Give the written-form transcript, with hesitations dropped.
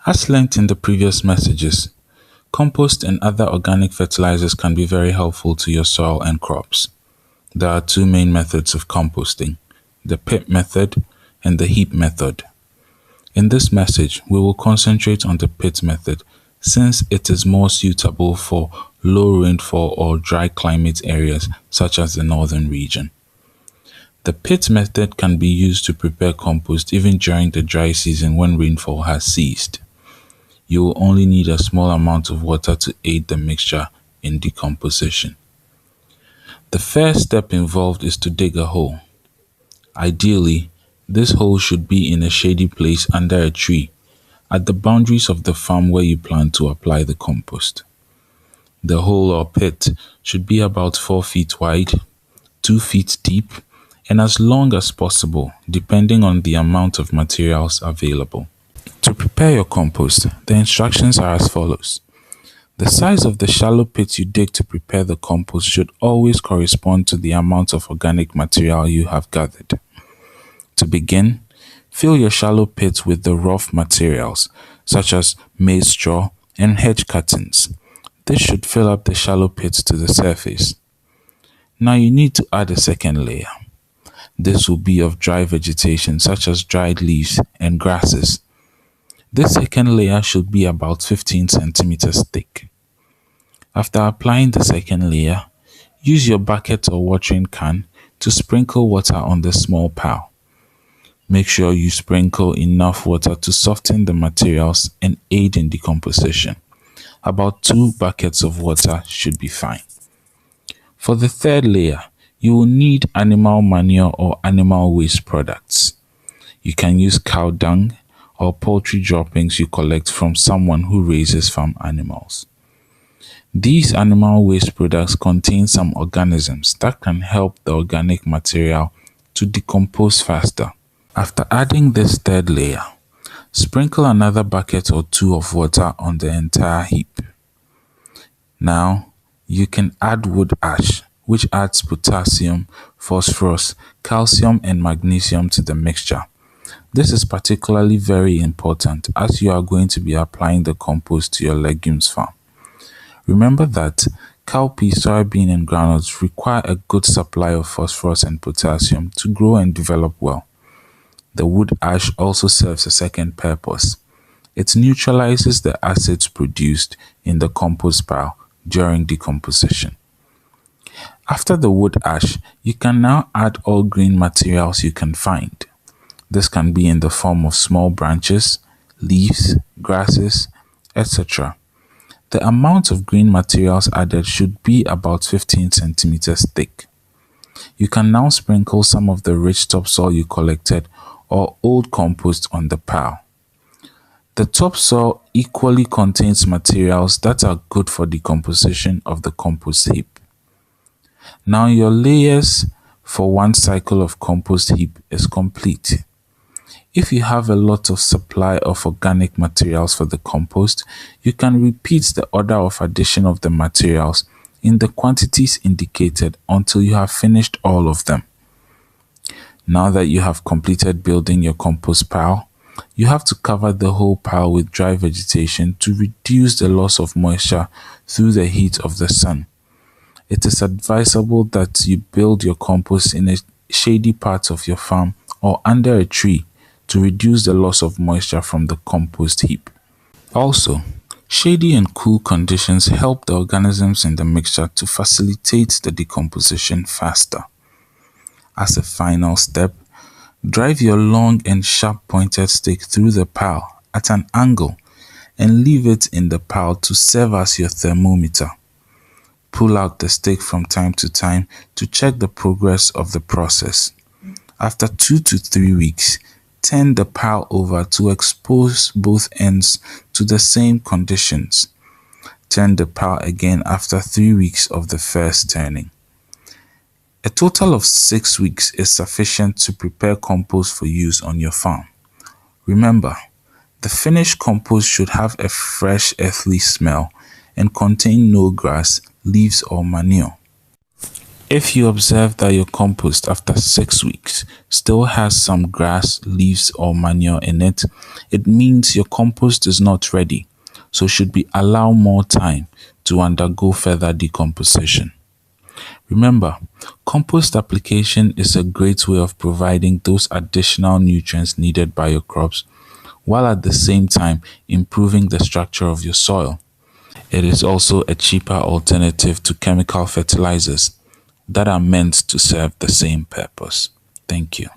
As learnt in the previous messages, compost and other organic fertilizers can be very helpful to your soil and crops. There are two main methods of composting, the pit method and the heap method. In this message, we will concentrate on the pit method since it is more suitable for low rainfall or dry climate areas such as the northern region. The pit method can be used to prepare compost even during the dry season when rainfall has ceased. You will only need a small amount of water to aid the mixture in decomposition. The first step involved is to dig a hole. Ideally, this hole should be in a shady place under a tree at the boundaries of the farm where you plan to apply the compost. The hole or pit should be about 4 feet wide, 2 feet deep, and as long as possible, depending on the amount of materials available. To prepare your compost, the instructions are as follows. The size of the shallow pit you dig to prepare the compost should always correspond to the amount of organic material you have gathered. To begin, fill your shallow pit with the rough materials, such as maize straw and hedge cuttings. This should fill up the shallow pit to the surface. Now you need to add a second layer. This will be of dry vegetation such as dried leaves and grasses. This second layer should be about 15 centimeters thick. After applying the second layer, use your bucket or watering can to sprinkle water on the small pile. Make sure you sprinkle enough water to soften the materials and aid in decomposition. About 2 buckets of water should be fine. For the third layer, you will need animal manure or animal waste products. You can use cow dung or poultry droppings you collect from someone who raises farm animals. These animal waste products contain some organisms that can help the organic material to decompose faster. After adding this third layer, sprinkle another bucket or 2 of water on the entire heap. Now, you can add wood ash, which adds potassium, phosphorus, calcium, and magnesium to the mixture. This is particularly very important as you are going to be applying the compost to your legumes farm. Remember that cowpea, soybean, and groundnuts require a good supply of phosphorus and potassium to grow and develop well. The wood ash also serves a second purpose. It neutralizes the acids produced in the compost pile during decomposition. After the wood ash, you can now add all green materials you can find. This can be in the form of small branches, leaves, grasses, etc. The amount of green materials added should be about 15 centimeters thick. You can now sprinkle some of the rich topsoil you collected or old compost on the pile. The topsoil equally contains materials that are good for decomposition of the compost heap. Now your layers for one cycle of compost heap is complete. If you have a lot of supply of organic materials for the compost, you can repeat the order of addition of the materials in the quantities indicated until you have finished all of them. Now that you have completed building your compost pile, you have to cover the whole pile with dry vegetation to reduce the loss of moisture through the heat of the sun. It is advisable that you build your compost in a shady part of your farm or under a tree to reduce the loss of moisture from the compost heap. Also, shady and cool conditions help the organisms in the mixture to facilitate the decomposition faster. As a final step, drive your long and sharp-pointed stick through the pile at an angle and leave it in the pile to serve as your thermometer. Pull out the stick from time to time to check the progress of the process. After 2 to 3 weeks, turn the pile over to expose both ends to the same conditions. Turn the pile again after 3 weeks of the first turning. A total of 6 weeks is sufficient to prepare compost for use on your farm. Remember, the finished compost should have a fresh earthly smell and contain no grass, leaves, or manure. If you observe that your compost after 6 weeks still has some grass, leaves, or manure in it, it means your compost is not ready, so should be allowed more time to undergo further decomposition. Remember, compost application is a great way of providing those additional nutrients needed by your crops while at the same time improving the structure of your soil. It is also a cheaper alternative to chemical fertilizers that are meant to serve the same purpose. Thank you.